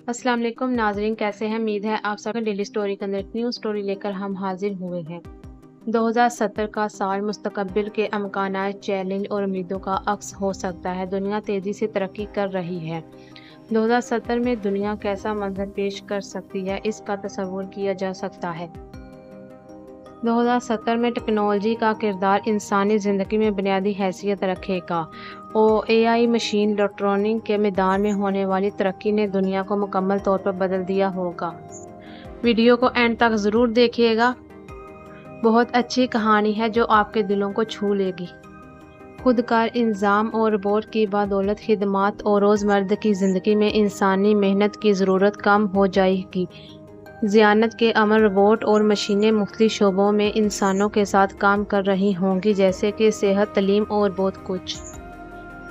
अस्सलाम वालेकुम नाजरीन, कैसे हैं? उम्मीद है आप सब डेली स्टोरी के अंदर एक न्यू स्टोरी लेकर हम हाजिर हुए हैं। 2070 का साल मुस्तकबिल के अमकानात, चैलेंज और उम्मीदों का अक्स हो सकता है। दुनिया तेज़ी से तरक्की कर रही है। 2070 में दुनिया कैसा मंजर पेश कर सकती है, इसका तसव्वुर किया जा सकता है। 2070 में टेक्नोलॉजी का किरदार इंसानी ज़िंदगी में बुनियादी हैसियत रखेगा और एआई, मशीन इलेक्ट्रॉनिक के मैदान में होने वाली तरक्की ने दुनिया को मुकम्मल तौर पर बदल दिया होगा। वीडियो को एंड तक ज़रूर देखिएगा। बहुत अच्छी कहानी है जो आपके दिलों को छू लेगी। खुदकार इंजाम और रोबोट की बदौलत खिदमात और रोज़मर्रा की ज़िंदगी में इंसानी मेहनत की ज़रूरत कम हो जाएगी। ज़ियानत के अमल, रोबोट और मशीनें मुख्तलिफ शोबों में इंसानों के साथ काम कर रही होंगी, जैसे कि सेहत, तालीम और बहुत कुछ।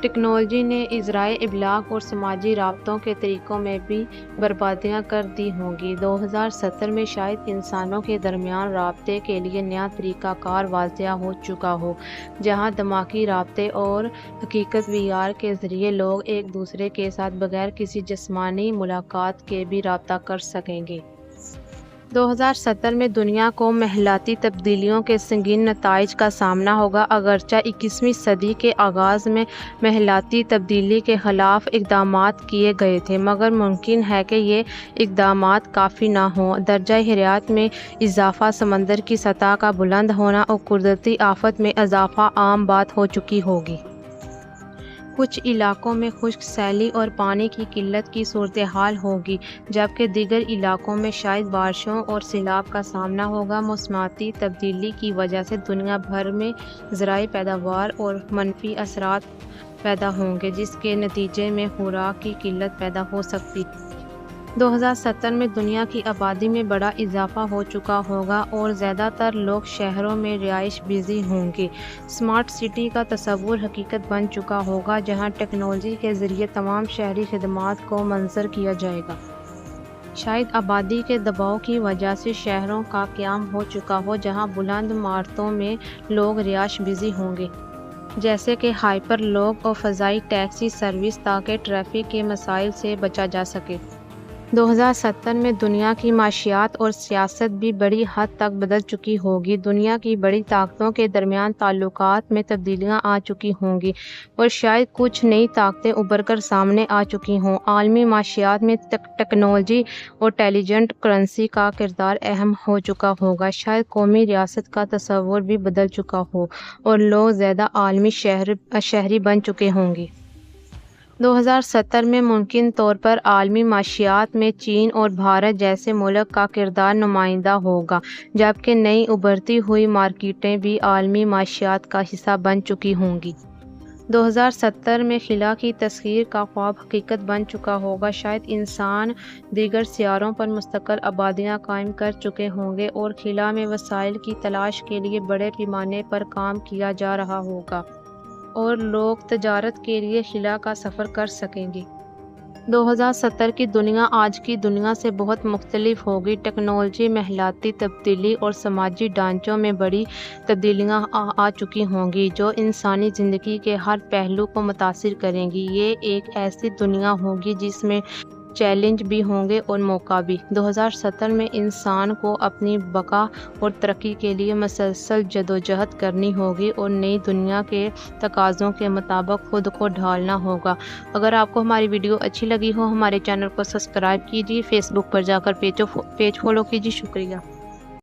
टेक्नोलॉजी ने इज़राए इबलाग और समाजी राब्तों के तरीक़ों में भी बर्बादियां कर दी होंगी। 2070 में शायद इंसानों के दरमियान राब्ते के लिए नया तरीक़ाकार वाज़िया हो चुका हो, जहां दिमागी राब्ते और हकीकत वीआर के ज़रिए लोग एक दूसरे के साथ बगैर किसी जिस्मानी मुलाकात के भी राब्ता कर सकेंगे। 2070 में दुनिया को महलाती तब्दीलियों के संगीन नताइज का सामना होगा। अगरचे 21वीं सदी के आगाज़ में महलाती तब्दीली के ख़िलाफ़ इक़दामात किए गए थे, मगर मुमकिन है कि ये इक़दामात काफ़ी ना हों। दर्जा हरारत में इज़ाफ़ा, समंदर की सतह का बुलंद होना और कुदरती आफ़त में इज़ाफ़ा आम बात हो चुकी होगी। कुछ इलाकों में खुश्क सैली और पानी की किल्लत की सूरत हाल होगी, जबकि दीगर इलाकों में शायद बारिशों और सैलाब का सामना होगा। मौसमाती तब्दीली की वजह से दुनिया भर में ज़राई पैदावार और मनफी असरात पैदा होंगे, जिसके नतीजे में खुराक की किल्लत पैदा हो सकती है। 2070 में दुनिया की आबादी में बड़ा इजाफा हो चुका होगा और ज़्यादातर लोग शहरों में रिहाइश पज़ीर होंगे। स्मार्ट सिटी का तस्वुर हकीकत बन चुका होगा, जहां टेक्नोलॉजी के ज़रिए तमाम शहरी खदमात को मंजर किया जाएगा। शायद आबादी के दबाव की वजह से शहरों का क़याम हो चुका हो, जहां बुलंद इमारतों में लोग रिहाइश पज़ीर होंगे, जैसे कि हाइपर लूप और फ़ज़ाई टैक्सी सर्विस, ताकि ट्रैफिक के मसाइल से बचा जा सके। 2070 में दुनिया की माशियात और सियासत भी बड़ी हद तक बदल चुकी होगी। दुनिया की बड़ी ताकतों के दरमियान ताल्लुकात में तब्दीलियां आ चुकी होंगी और शायद कुछ नई ताकतें उभर कर सामने आ चुकी हों। आलमी माशियात में टेक्नोलॉजी और इंटेलिजेंट करेंसी का किरदार अहम हो चुका होगा। शायद कौमी रियासत का तस्वुर भी बदल चुका हो और लोग ज़्यादा आलमी शहरी बन चुके होंगे। 2070 में मुमकिन तौर पर आलमी माशियात में चीन और भारत जैसे मुल्क का किरदार नुमाइंदा होगा, जबकि नई उभरती हुई मार्केटें भी आलमी माशियात का हिस्सा बन चुकी होंगी। 2070 में खिला की तस्खीर का ख्वाब हकीकत बन चुका होगा। शायद इंसान दीगर सियारों पर मुस्तकिल आबादियाँ कायम कर चुके होंगे और खिला में वसाइल की तलाश के लिए बड़े पैमाने पर काम किया जा रहा होगा और लोग तजारत के लिए खिला का सफ़र कर सकेंगे। 2070 की दुनिया आज की दुनिया से बहुत मुख्तलिफ होगी। टेक्नोलॉजी, महलाती तब्दीली और समाजी ढांचों में बड़ी तब्दीलियां आ चुकी होंगी, जो इंसानी ज़िंदगी के हर पहलू को मुतासिर करेंगी। ये एक ऐसी दुनिया होगी जिसमें चैलेंज भी होंगे और मौका भी। 2070 में इंसान को अपनी बका और तरक्की के लिए मुसलसल जदोजहद करनी होगी और नई दुनिया के तकाज़ों के मुताबिक खुद को ढालना होगा। अगर आपको हमारी वीडियो अच्छी लगी हो, हमारे चैनल को सब्सक्राइब कीजिए, फेसबुक पर जाकर पेज फॉलो कीजिए। शुक्रिया।